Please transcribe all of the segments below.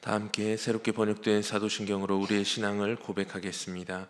다 함께 새롭게 번역된 사도신경으로 우리의 신앙을 고백하겠습니다.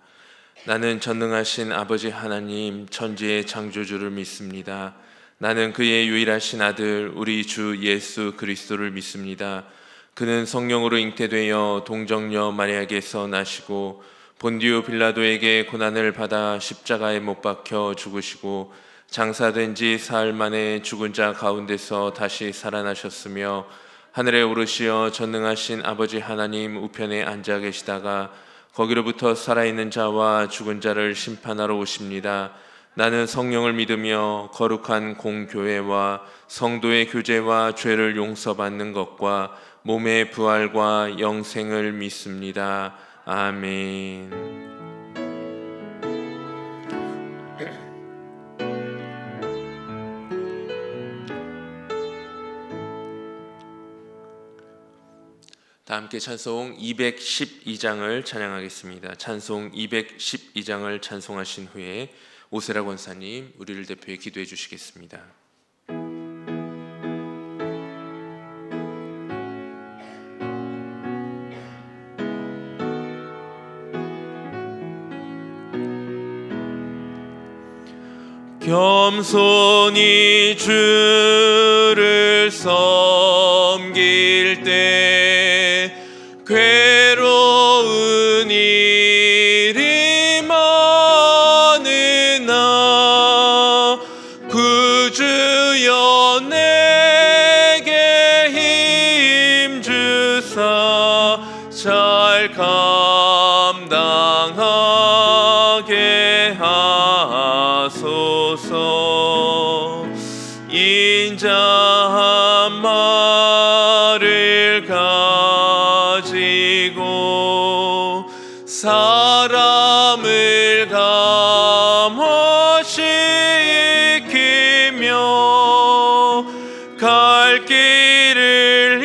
나는 전능하신 아버지 하나님 천지의 창조주를 믿습니다. 나는 그의 유일하신 아들 우리 주 예수 그리스도를 믿습니다. 그는 성령으로 잉태되어 동정녀 마리아에게서 나시고 본디오 빌라도에게 고난을 받아 십자가에 못 박혀 죽으시고 장사된 지 사흘 만에 죽은 자 가운데서 다시 살아나셨으며 하늘에 오르시어 전능하신 아버지 하나님 우편에 앉아 계시다가 거기로부터 살아있는 자와 죽은 자를 심판하러 오십니다. 나는 성령을 믿으며 거룩한 공교회와 성도의 교제와 죄를 용서받는 것과 몸의 부활과 영생을 믿습니다. 아멘. 다 함께 찬송 212장을 찬양하겠습니다. 찬송 212장을 찬송하신 후에 오세라 권사님 우리를 대표해 기도해 주시겠습니다. 겸손히 주를 섬길 때 괴로운 일이 많으나 구주여 내게 힘 주사 잘 감당하게 하소서. 인자 한 말을 가지고 사람을 감화시키며 갈 길을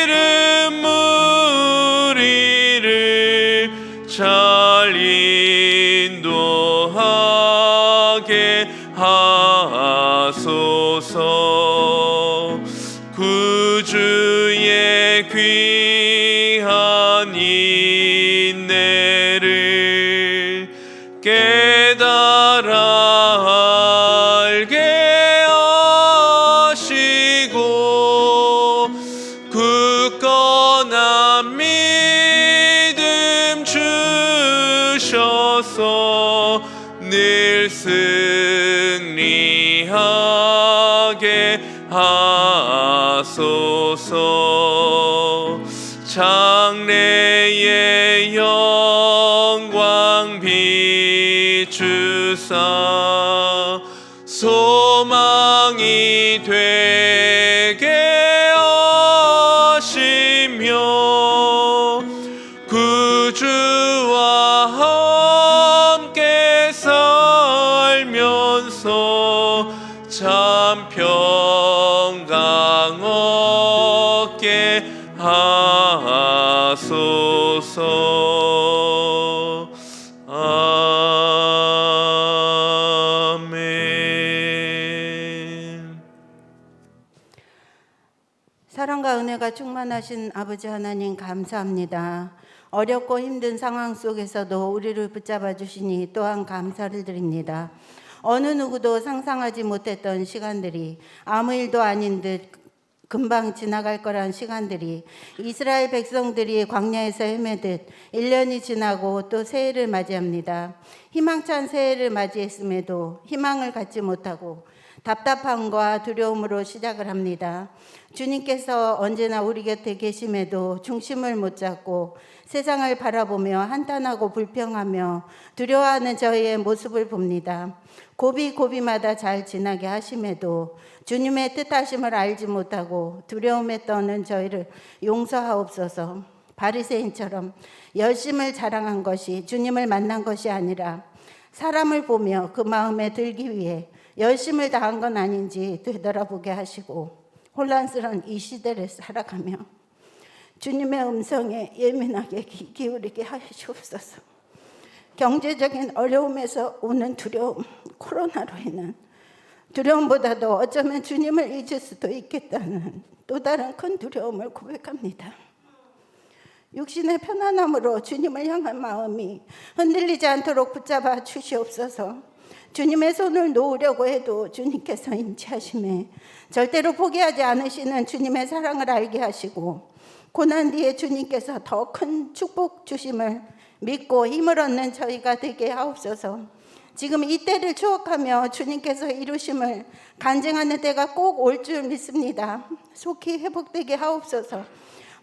잃은 무리를 잘 인도하게 하소서. 구주의 귀한 인내를 깨달아 알게 하시고 굳건한 믿음 주셔서 늘 승리하게 하소서. 장래의 영광 비추사 소망이 되게 하시며 구주와 함께 살면서 참 평강 얻게 하소서. 아멘. 사랑과 은혜가 충만하신 아버지 하나님 감사합니다. 어렵고 힘든 상황 속에서도 우리를 붙잡아 주시니 또한 감사를 드립니다. 어느 누구도 상상하지 못했던 시간들이 아무 일도 아닌 듯 금방 지나갈 거란 시간들이 이스라엘 백성들이 광야에서 헤매듯 1년이 지나고 또 새해를 맞이합니다. 희망찬 새해를 맞이했음에도 희망을 갖지 못하고 답답함과 두려움으로 시작을 합니다. 주님께서 언제나 우리 곁에 계심에도 중심을 못 잡고 세상을 바라보며 한탄하고 불평하며 두려워하는 저희의 모습을 봅니다. 고비고비마다 잘 지나게 하심에도 주님의 뜻하심을 알지 못하고 두려움에 떠는 저희를 용서하옵소서. 바리새인처럼 열심을 자랑한 것이 주님을 만난 것이 아니라 사람을 보며 그 마음에 들기 위해 열심을 다한 건 아닌지 되돌아보게 하시고 혼란스러운 이 시대를 살아가며 주님의 음성에 예민하게 귀 기울이게 하시옵소서. 경제적인 어려움에서 오는 두려움, 코로나로 인한 두려움보다도 어쩌면 주님을 잊을 수도 있겠다는 또 다른 큰 두려움을 고백합니다. 육신의 편안함으로 주님을 향한 마음이 흔들리지 않도록 붙잡아 주시옵소서. 주님의 손을 놓으려고 해도 주님께서 인치하심에 절대로 포기하지 않으시는 주님의 사랑을 알게 하시고, 고난 뒤에 주님께서 더 큰 축복 주심을 믿고 힘을 얻는 저희가 되게 하옵소서. 지금 이 때를 추억하며 주님께서 이루심을 간증하는 때가 꼭 올 줄 믿습니다. 속히 회복되게 하옵소서.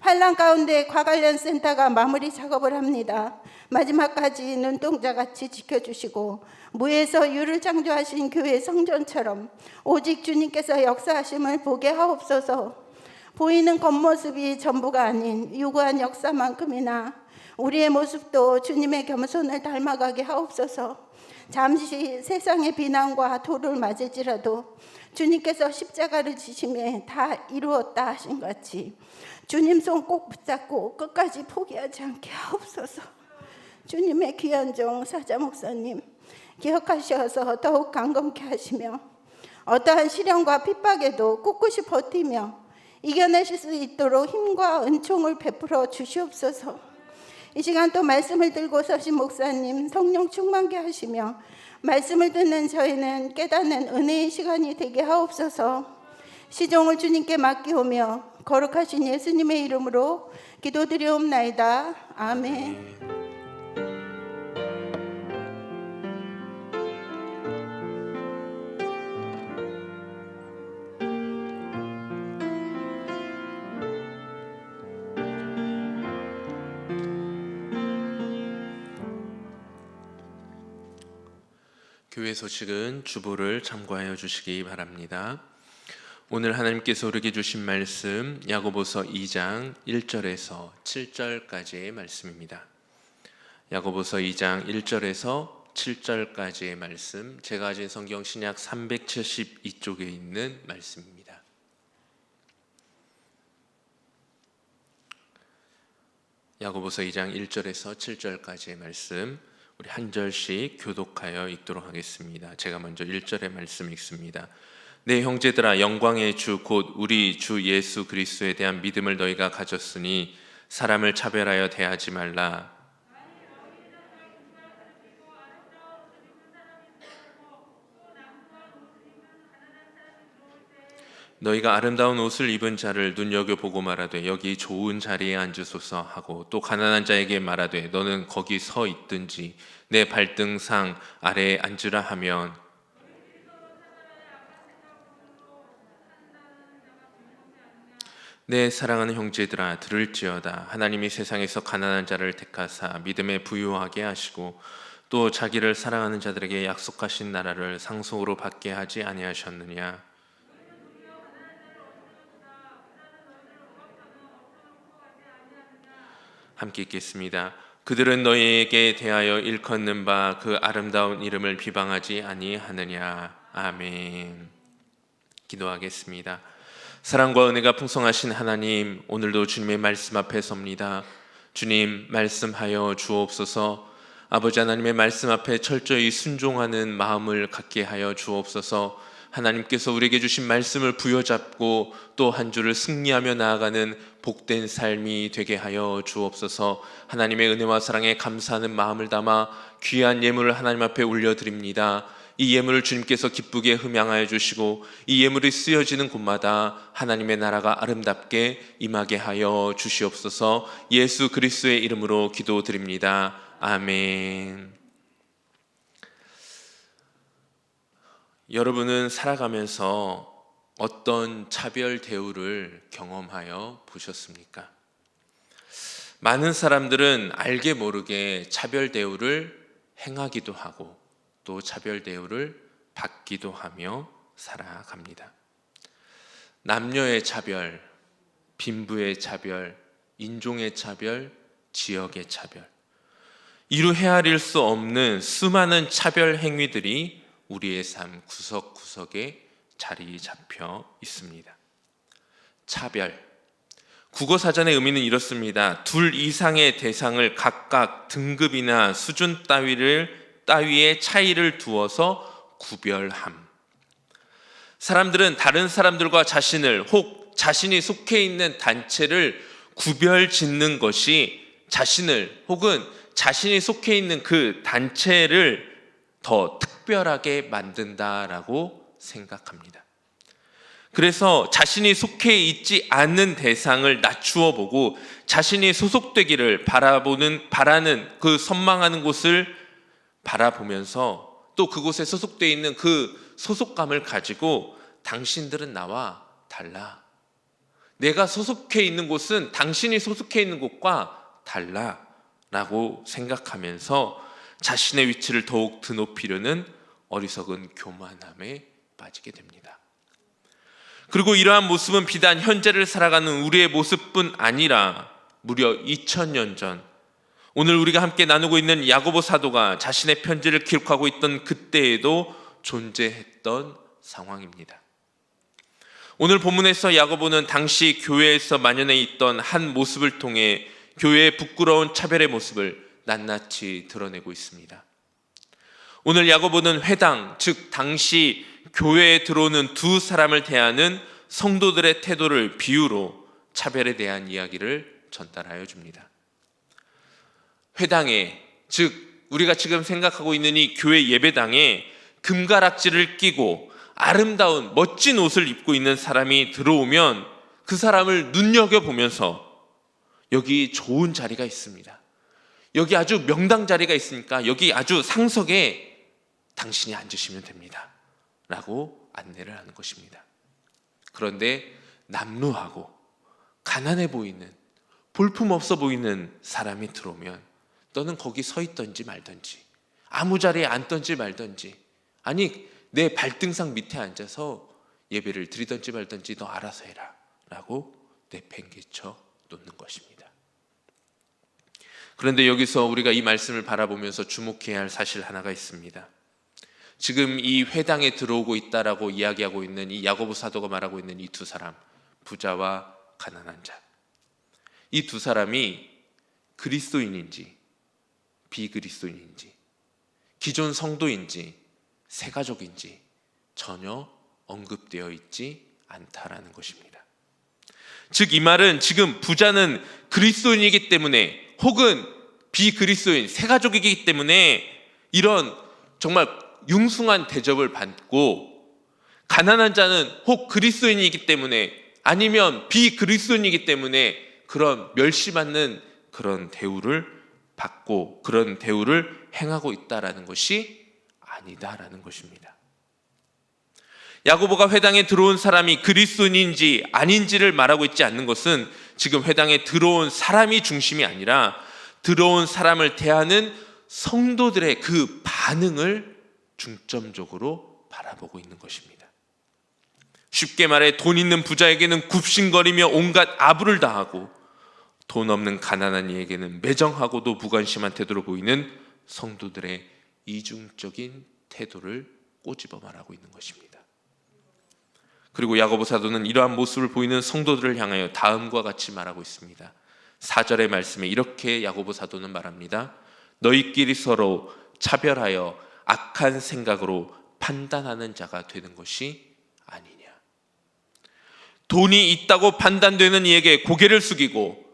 환난 가운데 과관련 센터가 마무리 작업을 합니다. 마지막까지 눈동자같이 지켜주시고 무에서 유를 창조하신 교회 성전처럼 오직 주님께서 역사하심을 보게 하옵소서. 보이는 겉모습이 전부가 아닌 유구한 역사만큼이나 우리의 모습도 주님의 겸손을 닮아가게 하옵소서. 잠시 세상의 비난과 도를 맞을지라도 주님께서 십자가를 지심에 다 이루었다 하신 같이 주님 손 꼭 붙잡고 끝까지 포기하지 않게 하옵소서. 주님의 귀한 종 사자 목사님 기억하셔서 더욱 강건케 하시며 어떠한 시련과 핍박에도 꿋꿋이 버티며 이겨내실 수 있도록 힘과 은총을 베풀어 주시옵소서. 이 시간 또 말씀을 들고 서신 목사님 성령 충만케 하시며 말씀을 듣는 저희는 깨닫는 은혜의 시간이 되게 하옵소서. 시종을 주님께 맡기오며 거룩하신 예수님의 이름으로 기도드리옵나이다. 아멘. 교회 소식은 주보를 참고하여 주시기 바랍니다. 오늘 하나님께서 우리에게 주신 말씀 야고보서 2장 1절에서 7절까지의 말씀입니다. 야고보서 2장 1절에서 7절까지의 말씀, 제가 가진 성경 신약 372쪽에 있는 말씀입니다. 야고보서 2장 1절에서 7절까지의 말씀, 우리 한 절씩 교독하여 읽도록 하겠습니다. 제가 먼저 1절의 말씀 읽습니다. 내 형제들아, 영광의 주 곧 우리 주 예수 그리스도에 대한 믿음을 너희가 가졌으니 사람을 차별하여 대하지 말라. 너희가 아름다운 옷을 입은 자를 눈여겨보고 말하되 여기 좋은 자리에 앉으소서 하고, 또 가난한 자에게 말하되 너는 거기 서 있든지 내 발등상 아래에 앉으라 하면, 내 사랑하는 형제들아, 들을지어다. 하나님이 세상에서 가난한 자를 택하사 믿음에 부유하게 하시고 또 자기를 사랑하는 자들에게 약속하신 나라를 상속으로 받게 하지 아니하셨느냐. 함께 읽겠습니다. 그들은 너희에게 대하여 일컫는 바 그 아름다운 이름을 비방하지 아니하느냐. 아멘. 기도하겠습니다. 사랑과 은혜가 풍성하신 하나님, 오늘도 주님의 말씀 앞에 섭니다. 주님, 말씀하여 주옵소서. 아버지 하나님의 말씀 앞에 철저히 순종하는 마음을 갖게 하여 주옵소서. 하나님께서 우리에게 주신 말씀을 부여잡고 또 한 주를 승리하며 나아가는 복된 삶이 되게 하여 주옵소서. 하나님의 은혜와 사랑에 감사하는 마음을 담아 귀한 예물을 하나님 앞에 올려드립니다. 이 예물을 주님께서 기쁘게 흠양하여 주시고 이 예물이 쓰여지는 곳마다 하나님의 나라가 아름답게 임하게 하여 주시옵소서. 예수 그리스도의 이름으로 기도드립니다. 아멘. 여러분은 살아가면서 어떤 차별 대우를 경험하여 보셨습니까? 많은 사람들은 알게 모르게 차별 대우를 행하기도 하고 또 차별 대우를 받기도 하며 살아갑니다. 남녀의 차별, 빈부의 차별, 인종의 차별, 지역의 차별, 이루 헤아릴 수 없는 수많은 차별 행위들이 우리의 삶 구석구석에 자리 잡혀 있습니다. 차별, 국어사전의 의미는 이렇습니다. 둘 이상의 대상을 각각 등급이나 수준 따위의 차이를 두어서 구별함. 사람들은 다른 사람들과 자신을 혹 자신이 속해 있는 단체를 구별 짓는 것이 자신을 혹은 자신이 속해 있는 그 단체를 더 특별하게 만든다라고 생각합니다. 그래서 자신이 속해 있지 않는 대상을 낮추어 보고 자신이 소속되기를 바라는 그 선망하는 곳을 바라보면서 또 그곳에 소속되어 있는 그 소속감을 가지고 당신들은 나와 달라. 내가 소속해 있는 곳은 당신이 소속해 있는 곳과 달라 라고 생각하면서 자신의 위치를 더욱 드높이려는 어리석은 교만함에 빠지게 됩니다. 그리고 이러한 모습은 비단 현재를 살아가는 우리의 모습뿐 아니라 무려 2000년 전 오늘 우리가 함께 나누고 있는 야고보 사도가 자신의 편지를 기록하고 있던 그때에도 존재했던 상황입니다. 오늘 본문에서 야고보는 당시 교회에서 만연해 있던 한 모습을 통해 교회의 부끄러운 차별의 모습을 낱낱이 드러내고 있습니다. 오늘 야고보는 회당, 즉 당시 교회에 들어오는 두 사람을 대하는 성도들의 태도를 비유로 차별에 대한 이야기를 전달하여 줍니다. 회당에, 즉 우리가 지금 생각하고 있는 이 교회 예배당에 금가락지를 끼고 아름다운 멋진 옷을 입고 있는 사람이 들어오면 그 사람을 눈여겨보면서 여기 좋은 자리가 있습니다. 여기 아주 명당 자리가 있으니까 여기 아주 상석에 당신이 앉으시면 됩니다 라고 안내를 하는 것입니다. 그런데 남루하고 가난해 보이는 볼품없어 보이는 사람이 들어오면 너는 거기 서 있던지 말던지 아무 자리에 앉던지 말던지 아니 내 발등상 밑에 앉아서 예배를 드리던지 말던지 너 알아서 해라 라고 내팽개쳐 놓는 것입니다. 그런데 여기서 우리가 이 말씀을 바라보면서 주목해야 할 사실 하나가 있습니다. 지금 이 회당에 들어오고 있다라고 이야기하고 있는 이 야고보 사도가 말하고 있는 이 두 사람, 부자와 가난한 자, 이 두 사람이 그리스도인인지 비그리스도인인지 기존 성도인지 새가족인지 전혀 언급되어 있지 않다라는 것입니다. 즉 이 말은 지금 부자는 그리스도인이기 때문에 혹은 비그리스도인 새가족이기 때문에 이런 정말 융숭한 대접을 받고 가난한 자는 혹 그리스도인이기 때문에 아니면 비그리스도인이기 때문에 그런 멸시받는 그런 대우를 받고 그런 대우를 행하고 있다라는 것이 아니다라는 것입니다. 야고보가 회당에 들어온 사람이 그리스도인인지 아닌지를 말하고 있지 않는 것은 지금 회당에 들어온 사람이 중심이 아니라 들어온 사람을 대하는 성도들의 그 반응을 중점적으로 바라보고 있는 것입니다. 쉽게 말해 돈 있는 부자에게는 굽신거리며 온갖 아부를 다하고 돈 없는 가난한 이에게는 매정하고도 무관심한 태도로 보이는 성도들의 이중적인 태도를 꼬집어 말하고 있는 것입니다. 그리고 야고보 사도는 이러한 모습을 보이는 성도들을 향하여 다음과 같이 말하고 있습니다. 4절의 말씀에 이렇게 야고보 사도는 말합니다. 너희끼리 서로 차별하여 악한 생각으로 판단하는 자가 되는 것이 아니냐. 돈이 있다고 판단되는 이에게 고개를 숙이고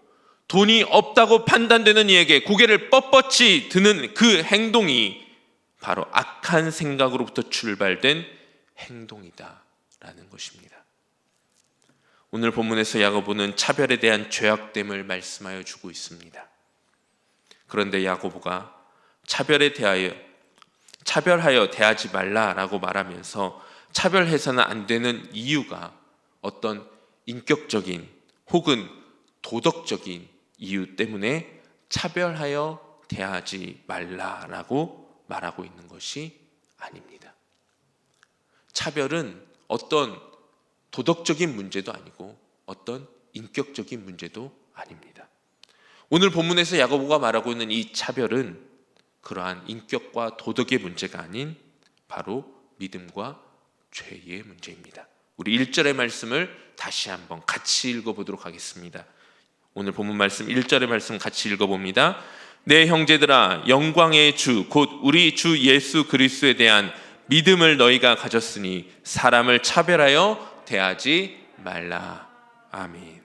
돈이 없다고 판단되는 이에게 고개를 뻣뻣이 드는 그 행동이 바로 악한 생각으로부터 출발된 행동이다라는 것입니다. 오늘 본문에서 야고보는 차별에 대한 죄악됨을 말씀하여 주고 있습니다. 그런데 야고보가 차별하여 대하지 말라라고 말하면서 차별해서는 안 되는 이유가 어떤 인격적인 혹은 도덕적인 이유 때문에 차별하여 대하지 말라라고 말하고 있는 것이 아닙니다. 차별은 어떤 도덕적인 문제도 아니고 어떤 인격적인 문제도 아닙니다. 오늘 본문에서 야고보가 말하고 있는 이 차별은 그러한 인격과 도덕의 문제가 아닌 바로 믿음과 죄의 문제입니다. 우리 1절의 말씀을 다시 한번 같이 읽어보도록 하겠습니다. 오늘 본문 말씀 1절의 말씀 같이 읽어봅니다. 내 형제들아 영광의 주 곧 우리 주 예수 그리스도에 대한 믿음을 너희가 가졌으니 사람을 차별하여 대하지 말라. 아멘.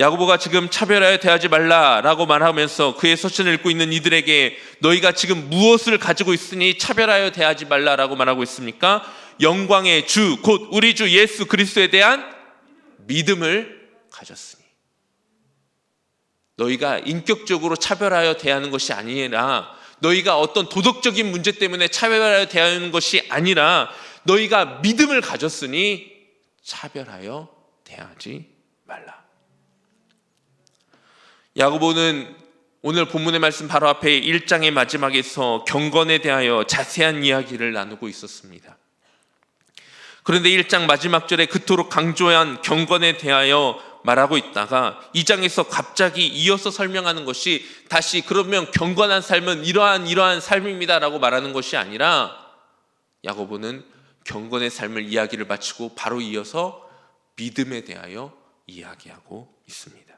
야고보가 지금 차별하여 대하지 말라라고 말하면서 그의 서신을 읽고 있는 이들에게 너희가 지금 무엇을 가지고 있으니 차별하여 대하지 말라라고 말하고 있습니까? 영광의 주, 곧 우리 주 예수 그리스도에 대한 믿음을 가졌으니. 너희가 인격적으로 차별하여 대하는 것이 아니라, 너희가 어떤 도덕적인 문제 때문에 차별하여 대하는 것이 아니라 너희가 믿음을 가졌으니 차별하여 대하지 말라. 야고보는 오늘 본문의 말씀 바로 앞에 1장의 마지막에서 경건에 대하여 자세한 이야기를 나누고 있었습니다. 그런데 1장 마지막 절에 그토록 강조한 경건에 대하여 말하고 있다가 2장에서 갑자기 이어서 설명하는 것이 다시 그러면 경건한 삶은 이러한 삶입니다라고 말하는 것이 아니라, 야고보는 경건의 삶을 이야기를 마치고 바로 이어서 믿음에 대하여 이야기하고 있습니다.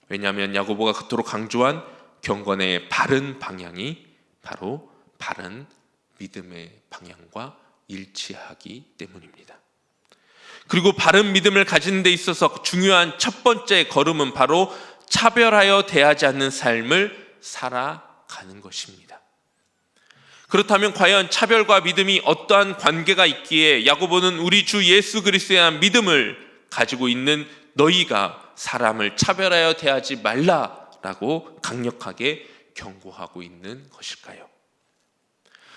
왜냐하면 야고보가 그토록 강조한 경건의 바른 방향이 바로 바른 믿음의 방향과 일치하기 때문입니다. 그리고 바른 믿음을 가지는 데 있어서 중요한 첫 번째 걸음은 바로 차별하여 대하지 않는 삶을 살아가는 것입니다. 그렇다면 과연 차별과 믿음이 어떠한 관계가 있기에 야고보는 우리 주 예수 그리스도에 대한 믿음을 가지고 있는 너희가 사람을 차별하여 대하지 말라라고 강력하게 경고하고 있는 것일까요?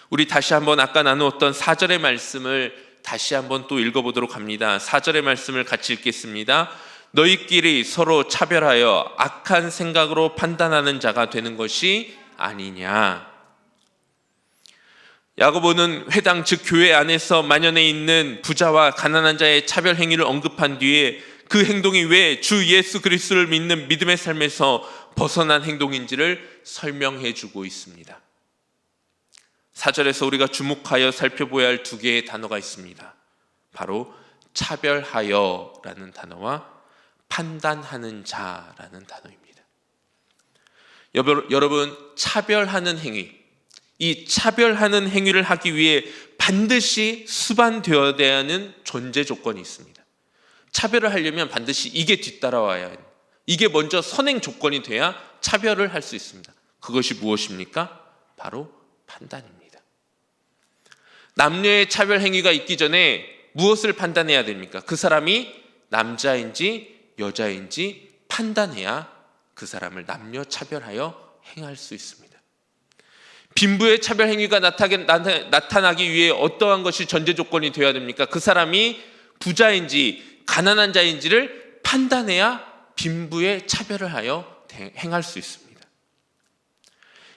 우리 다시 한번 아까 나누었던 4절의 말씀을 다시 한번 또 읽어보도록 합니다. 4절의 말씀을 같이 읽겠습니다. 너희끼리 서로 차별하여 악한 생각으로 판단하는 자가 되는 것이 아니냐. 야고보는 회당 즉 교회 안에서 만연해 있는 부자와 가난한 자의 차별 행위를 언급한 뒤에 그 행동이 왜 주 예수 그리스도를 믿는 믿음의 삶에서 벗어난 행동인지를 설명해 주고 있습니다. 4절에서 우리가 주목하여 살펴보아야 할 두 개의 단어가 있습니다. 바로 차별하여라는 단어와 판단하는 자라는 단어입니다. 여러분, 차별하는 행위, 이 차별하는 행위를 하기 위해 반드시 수반되어야 하는 존재 조건이 있습니다. 차별을 하려면 반드시 이게 뒤따라와야 해요. 이게 먼저 선행 조건이 돼야 차별을 할 수 있습니다. 그것이 무엇입니까? 바로 판단입니다. 남녀의 차별 행위가 있기 전에 무엇을 판단해야 됩니까? 그 사람이 남자인지 여자인지 판단해야 그 사람을 남녀 차별하여 행할 수 있습니다. 빈부의 차별 행위가 나타나기 위해 어떠한 것이 전제 조건이 되어야 됩니까? 그 사람이 부자인지 가난한 자인지를 판단해야 빈부의 차별을 하여 행할 수 있습니다.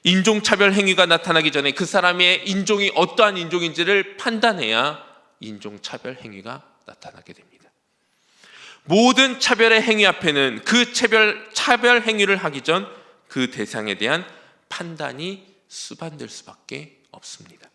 인종차별 행위가 나타나기 전에 그 사람의 인종이 어떠한 인종인지를 판단해야 인종차별 행위가 나타나게 됩니다. 모든 차별의 행위 앞에는 그 차별 행위를 하기 전 그 대상에 대한 판단이 수반될 수밖에 없습니다.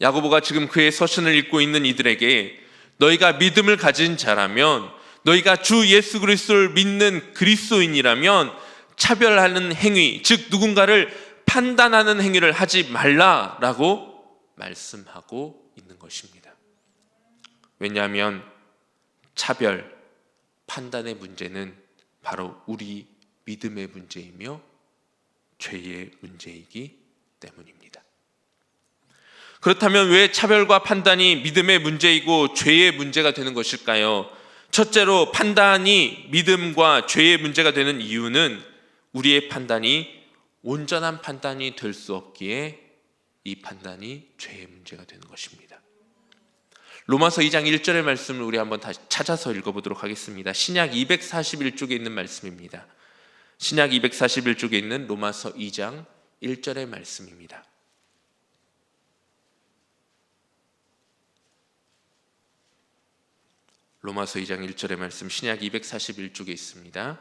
야고보가 지금 그의 서신을 읽고 있는 이들에게 너희가 믿음을 가진 자라면, 너희가 주 예수 그리스도를 믿는 그리스도인이라면 차별하는 행위, 즉 누군가를 판단하는 행위를 하지 말라라고 말씀하고 있는 것입니다. 왜냐하면 차별, 판단의 문제는 바로 우리 믿음의 문제이며 죄의 문제이기 때문입니다. 그렇다면 왜 차별과 판단이 믿음의 문제이고 죄의 문제가 되는 것일까요? 첫째로 판단이 믿음과 죄의 문제가 되는 이유는 우리의 판단이 온전한 판단이 될 수 없기에 이 판단이 죄의 문제가 되는 것입니다. 로마서 2장 1절의 말씀을 우리 한번 다시 찾아서 읽어보도록 하겠습니다. 신약 241쪽에 있는 말씀입니다. 신약 241쪽에 있는 로마서 2장 1절의 말씀입니다. 로마서 2장 1절의 말씀, 신약 241쪽에 있습니다.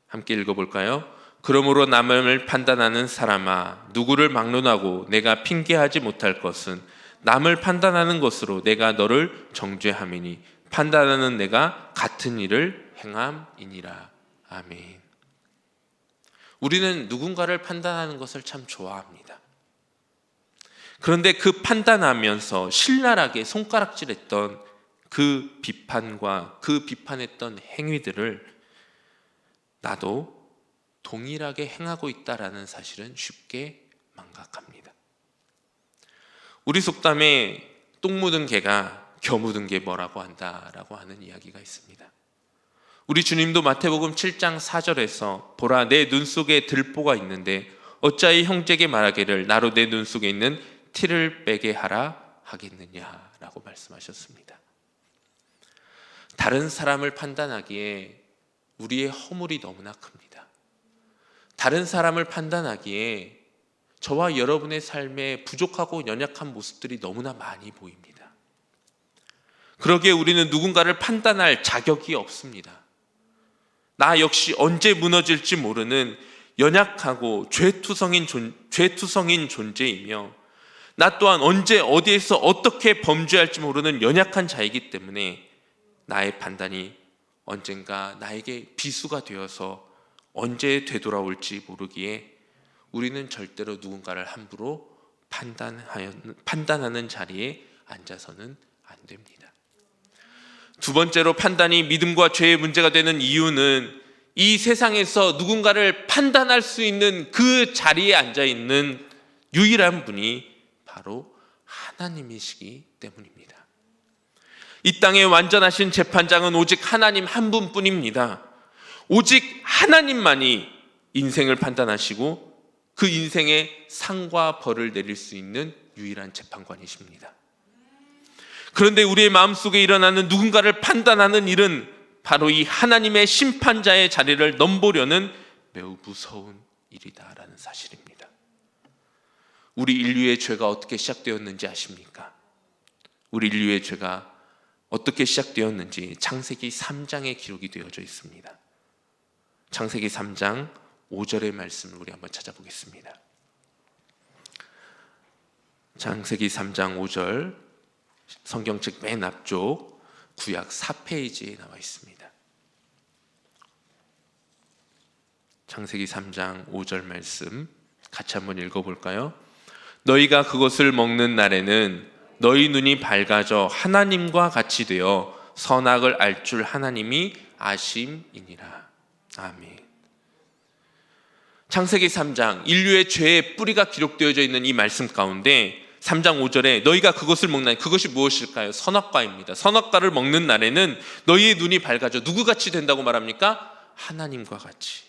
함께 읽어볼까요? 그러므로 남을 판단하는 사람아, 누구를 막론하고 내가 핑계하지 못할 것은 남을 판단하는 것으로 내가 너를 정죄함이니 판단하는 내가 같은 일을 행함이니라. 아멘. 우리는 누군가를 판단하는 것을 참 좋아합니다. 그런데 그 판단하면서 신랄하게 손가락질했던 그 비판과 그 비판했던 행위들을 나도 동일하게 행하고 있다라는 사실은 쉽게 망각합니다. 우리 속담에 똥 묻은 개가 겨 묻은 게 뭐라고 한다라고 하는 이야기가 있습니다. 우리 주님도 마태복음 7장 4절에서 보라 내 눈 속에 들보가 있는데 어찌하여 형제에게 말하기를 나로 내 눈 속에 있는 티를 빼게 하라 하겠느냐라고 말씀하셨습니다. 다른 사람을 판단하기에 우리의 허물이 너무나 큽니다. 다른 사람을 판단하기에 저와 여러분의 삶에 부족하고 연약한 모습들이 너무나 많이 보입니다. 그러기에 우리는 누군가를 판단할 자격이 없습니다. 나 역시 언제 무너질지 모르는 연약하고 죄투성인 존재이며 나 또한 언제 어디에서 어떻게 범죄할지 모르는 연약한 자이기 때문에 나의 판단이 언젠가 나에게 비수가 되어서 언제 되돌아올지 모르기에 우리는 절대로 누군가를 함부로 판단하는 자리에 앉아서는 안 됩니다. 두 번째로 판단이 믿음과 죄의 문제가 되는 이유는 이 세상에서 누군가를 판단할 수 있는 그 자리에 앉아있는 유일한 분이 바로 하나님이시기 때문입니다. 이 땅의 완전하신 재판장은 오직 하나님 한 분뿐입니다. 오직 하나님만이 인생을 판단하시고 그 인생의 상과 벌을 내릴 수 있는 유일한 재판관이십니다. 그런데 우리의 마음속에 일어나는 누군가를 판단하는 일은 바로 이 하나님의 심판자의 자리를 넘보려는 매우 무서운 일이다라는 사실입니다. 우리 인류의 죄가 어떻게 시작되었는지 아십니까? 우리 인류의 죄가 어떻게 시작되었는지 창세기 3장에 기록이 되어져 있습니다. 창세기 3장 5절의 말씀을 우리 한번 찾아보겠습니다. 창세기 3장 5절 성경책 맨 앞쪽 구약 4페이지에 나와 있습니다. 창세기 3장 5절 말씀 같이 한번 읽어볼까요? 너희가 그것을 먹는 날에는 너희 눈이 밝아져 하나님과 같이 되어 선악을 알 줄 하나님이 아심이니라. 아멘. 창세기 3장 인류의 죄의 뿌리가 기록되어져 있는 이 말씀 가운데 3장 5절에 너희가 그것을 먹는 날, 그것이 무엇일까요? 선악과입니다. 선악과를 먹는 날에는 너희의 눈이 밝아져 누구 같이 된다고 말합니까? 하나님과 같이.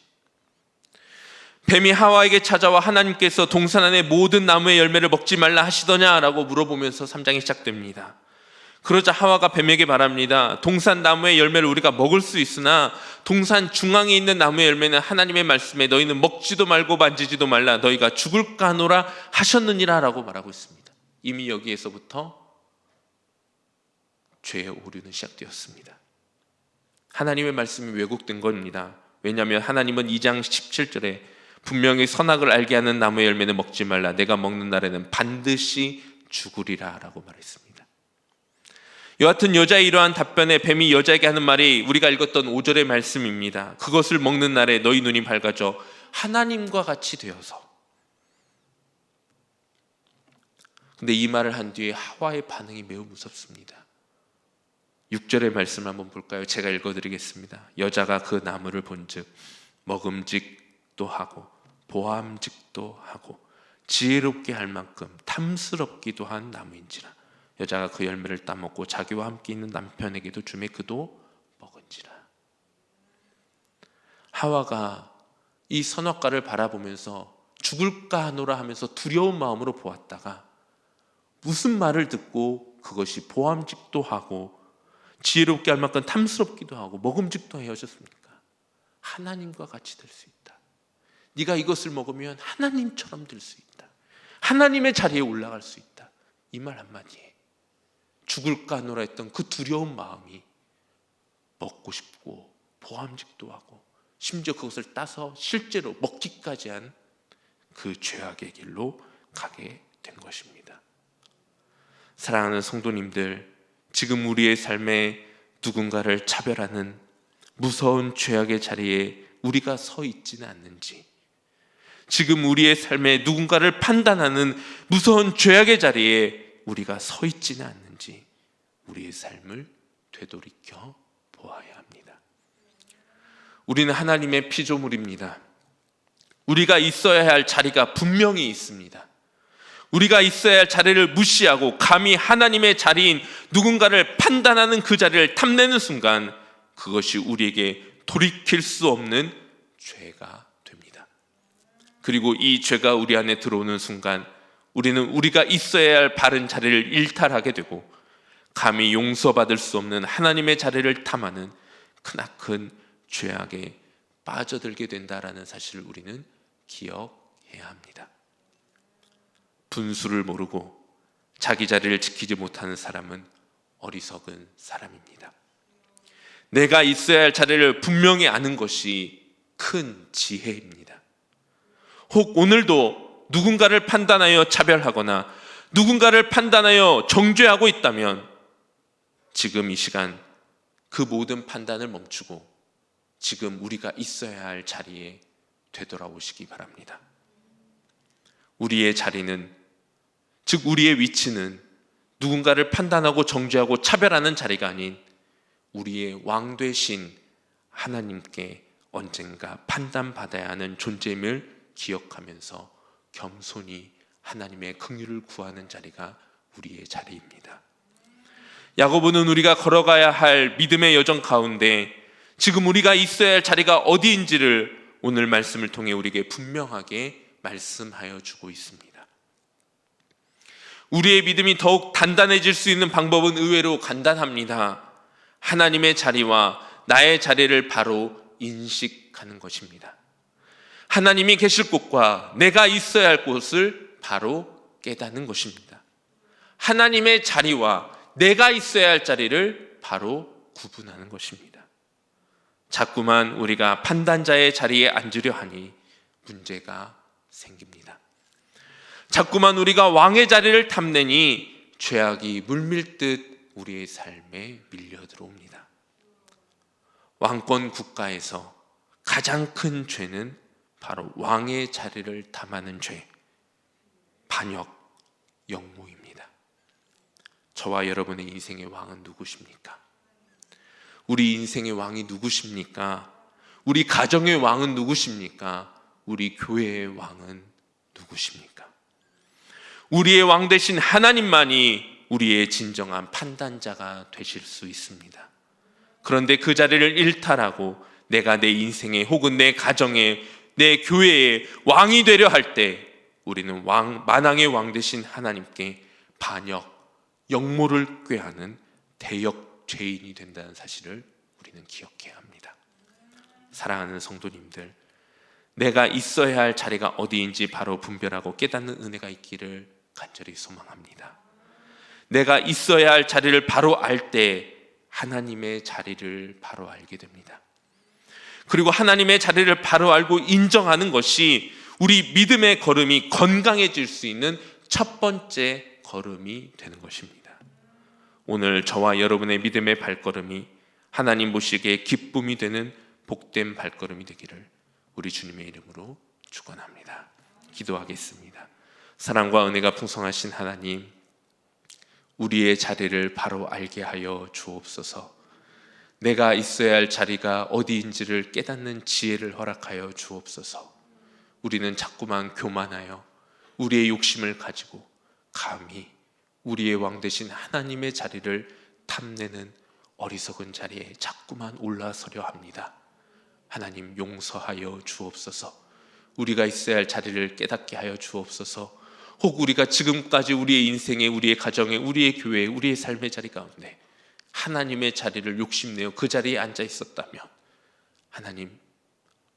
뱀이 하와에게 찾아와 하나님께서 동산 안의 모든 나무의 열매를 먹지 말라 하시더냐라고 물어보면서 3장이 시작됩니다. 그러자 하와가 뱀에게 말합니다. 동산 나무의 열매를 우리가 먹을 수 있으나 동산 중앙에 있는 나무의 열매는 하나님의 말씀에 너희는 먹지도 말고 만지지도 말라 너희가 죽을까 하노라 하셨느니라 라고 말하고 있습니다. 이미 여기에서부터 죄의 오류는 시작되었습니다. 하나님의 말씀이 왜곡된 겁니다. 왜냐하면 하나님은 2장 17절에 분명히 선악을 알게 하는 나무의 열매는 먹지 말라 내가 먹는 날에는 반드시 죽으리라 라고 말했습니다. 여하튼 여자의 이러한 답변에 뱀이 여자에게 하는 말이 우리가 읽었던 5절의 말씀입니다. 그것을 먹는 날에 너희 눈이 밝아져 하나님과 같이 되어서. 근데 이 말을 한 뒤에 하와의 반응이 매우 무섭습니다. 6절의 말씀을 한번 볼까요? 제가 읽어드리겠습니다. 여자가 그 나무를 본즉 먹음직도 하고 보암직도 하고 지혜롭게 할 만큼 탐스럽기도 한 나무인지라 여자가 그 열매를 따먹고 자기와 함께 있는 남편에게도 주매 그도 먹은지라. 하와가 이 선악과를 바라보면서 죽을까 하노라 하면서 두려운 마음으로 보았다가 무슨 말을 듣고 그것이 보암직도 하고 지혜롭게 할 만큼 탐스럽기도 하고 먹음직도 하셨습니까? 하나님과 같이 될 수 있다. 네가 이것을 먹으면 하나님처럼 될 수 있다. 하나님의 자리에 올라갈 수 있다. 이 말 한마디에 죽을까 하노라 했던 그 두려운 마음이 먹고 싶고 보암직도 하고 심지어 그것을 따서 실제로 먹기까지 한 그 죄악의 길로 가게 된 것입니다. 사랑하는 성도님들, 지금 우리의 삶에 누군가를 차별하는 무서운 죄악의 자리에 우리가 서 있지는 않는지, 지금 우리의 삶에 누군가를 판단하는 무서운 죄악의 자리에 우리가 서 있지는 않는지 우리의 삶을 되돌이켜 보아야 합니다. 우리는 하나님의 피조물입니다. 우리가 있어야 할 자리가 분명히 있습니다. 우리가 있어야 할 자리를 무시하고 감히 하나님의 자리인 누군가를 판단하는 그 자리를 탐내는 순간 그것이 우리에게 돌이킬 수 없는 죄가 됩니다. 그리고 이 죄가 우리 안에 들어오는 순간 우리는 우리가 있어야 할 바른 자리를 일탈하게 되고 감히 용서받을 수 없는 하나님의 자리를 탐하는 크나큰 죄악에 빠져들게 된다라는 사실을 우리는 기억해야 합니다. 분수를 모르고 자기 자리를 지키지 못하는 사람은 어리석은 사람입니다. 내가 있어야 할 자리를 분명히 아는 것이 큰 지혜입니다. 혹 오늘도 누군가를 판단하여 차별하거나 누군가를 판단하여 정죄하고 있다면 지금 이 시간 그 모든 판단을 멈추고 지금 우리가 있어야 할 자리에 되돌아오시기 바랍니다. 우리의 자리는, 즉 우리의 위치는 누군가를 판단하고 정죄하고 차별하는 자리가 아닌 우리의 왕 되신 하나님께 언젠가 판단받아야 하는 존재임을 기억하면서 겸손히 하나님의 긍휼을 구하는 자리가 우리의 자리입니다. 야고보는 우리가 걸어가야 할 믿음의 여정 가운데 지금 우리가 있어야 할 자리가 어디인지를 오늘 말씀을 통해 우리에게 분명하게 말씀하여 주고 있습니다. 우리의 믿음이 더욱 단단해질 수 있는 방법은 의외로 간단합니다. 하나님의 자리와 나의 자리를 바로 인식하는 것입니다. 하나님이 계실 곳과 내가 있어야 할 곳을 바로 깨닫는 것입니다. 하나님의 자리와 내가 있어야 할 자리를 바로 구분하는 것입니다. 자꾸만 우리가 판단자의 자리에 앉으려 하니 문제가 생깁니다. 자꾸만 우리가 왕의 자리를 탐내니 죄악이 물밀듯 우리의 삶에 밀려 들어옵니다. 왕권 국가에서 가장 큰 죄는 바로 왕의 자리를 탐하는 죄, 반역, 역모입니다. 저와 여러분의 인생의 왕은 누구십니까? 우리 인생의 왕이 누구십니까? 우리 가정의 왕은 누구십니까? 우리 교회의 왕은 누구십니까? 우리의 왕 되신 하나님만이 우리의 진정한 판단자가 되실 수 있습니다. 그런데 그 자리를 일탈하고 내가 내 인생에 혹은 내 가정에 내 교회에 왕이 되려 할 때 우리는 만왕의 왕 되신 하나님께 반역, 역모를 꾀하는 대역 죄인이 된다는 사실을 우리는 기억해야 합니다. 사랑하는 성도님들, 내가 있어야 할 자리가 어디인지 바로 분별하고 깨닫는 은혜가 있기를 간절히 소망합니다. 내가 있어야 할 자리를 바로 알 때 하나님의 자리를 바로 알게 됩니다. 그리고 하나님의 자리를 바로 알고 인정하는 것이 우리 믿음의 걸음이 건강해질 수 있는 첫 번째 걸음이 되는 것입니다. 오늘 저와 여러분의 믿음의 발걸음이 하나님 보시기에 기쁨이 되는 복된 발걸음이 되기를 우리 주님의 이름으로 축원합니다. 기도하겠습니다. 사랑과 은혜가 풍성하신 하나님, 우리의 자리를 바로 알게 하여 주옵소서. 내가 있어야 할 자리가 어디인지를 깨닫는 지혜를 허락하여 주옵소서. 우리는 자꾸만 교만하여 우리의 욕심을 가지고 감히 우리의 왕 되신 하나님의 자리를 탐내는 어리석은 자리에 자꾸만 올라서려 합니다. 하나님 용서하여 주옵소서. 우리가 있어야 할 자리를 깨닫게 하여 주옵소서. 혹 우리가 지금까지 우리의 인생에, 우리의 가정에, 우리의 교회에, 우리의 삶의 자리 가운데 하나님의 자리를 욕심내어 그 자리에 앉아 있었다면 하나님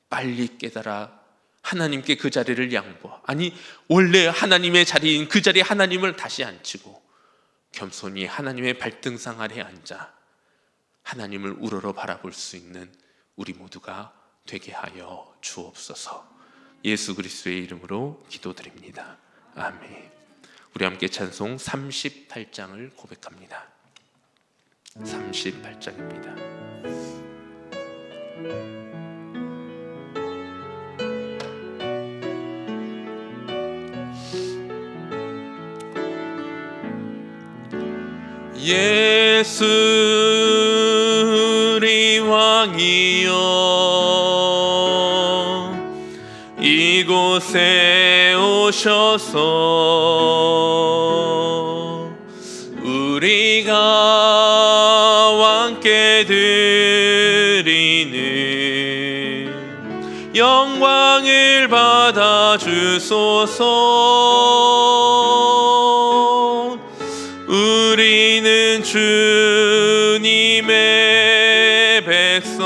빨리 깨달아 하나님께 그 자리를 양보하, 아니 원래 하나님의 자리인 그 자리에 하나님을 다시 앉히고 겸손히 하나님의 발등상 아래 앉아 하나님을 우러러 바라볼 수 있는 우리 모두가 되게 하여 주옵소서. 예수 그리스도의 이름으로 기도드립니다. 아멘. 우리 함께 찬송 38장을 고백합니다. 38장입니다. 예수 우리 왕이여 이곳에 오셔서 우리가 왕께 드리는 영광을 받아 주소서. 우리는 주님의 백성,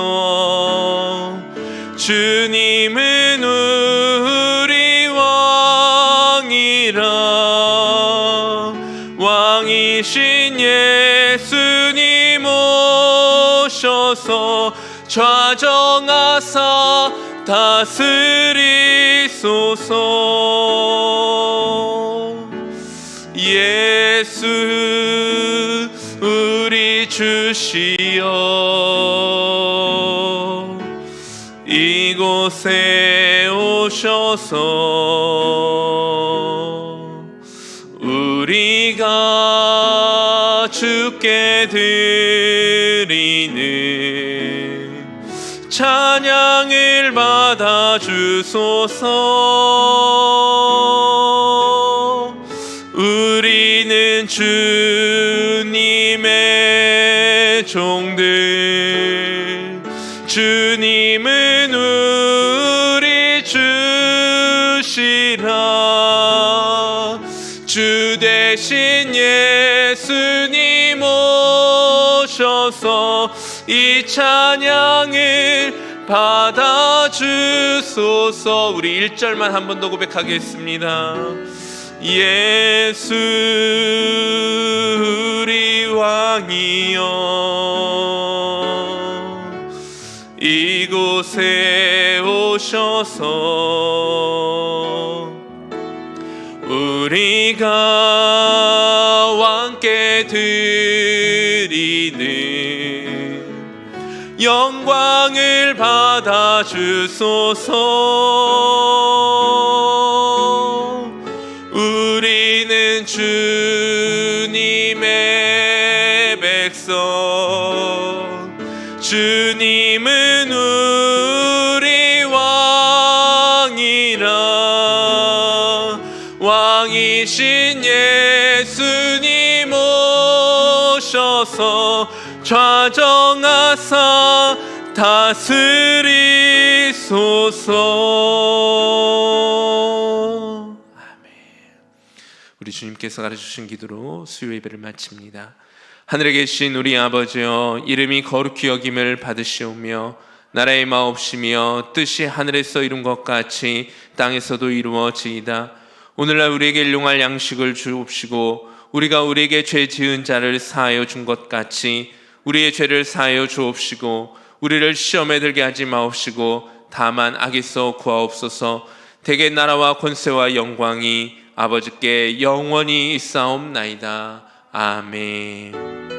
주님은 우리 왕이라. 왕이신 예수님 오셔서 좌정하사 다스리소서. 예수 우리 주시여 이곳에 오셔서 우리가 주께 드리는 찬양을 받아 주소서. 우리는 주님의 종들, 주님은 우리 주시라. 주 대신 예수님 오셔서 이 찬양을 받아 주소서. 우리 1절만 한 번 더 고백하겠습니다. 예수 우리 왕이여 이곳에 오셔서 우리가 왕께 드리는 영광을 받아 주소서. 우리는 주님의 백성, 주님은 우리 왕이라. 왕이신 예수님 오셔서 좌정하사 다스리소서. 우리 주님께서 가르쳐주신 기도로 수요 예배를 마칩니다. 하늘에 계신 우리 아버지여, 이름이 거룩히 여김을 받으시오며 나라의 마옵시며 뜻이 하늘에서 이룬 것 같이 땅에서도 이루어지이다. 오늘날 우리에게 일용할 양식을 주옵시고 우리가 우리에게 죄 지은 자를 사하여 준 것 같이 우리의 죄를 사하여 주옵시고 우리를 시험에 들게 하지 마옵시고 다만 악에서 구하옵소서. 대개 나라와 권세와 영광이 아버지께 영원히 있사옵나이다. 아멘.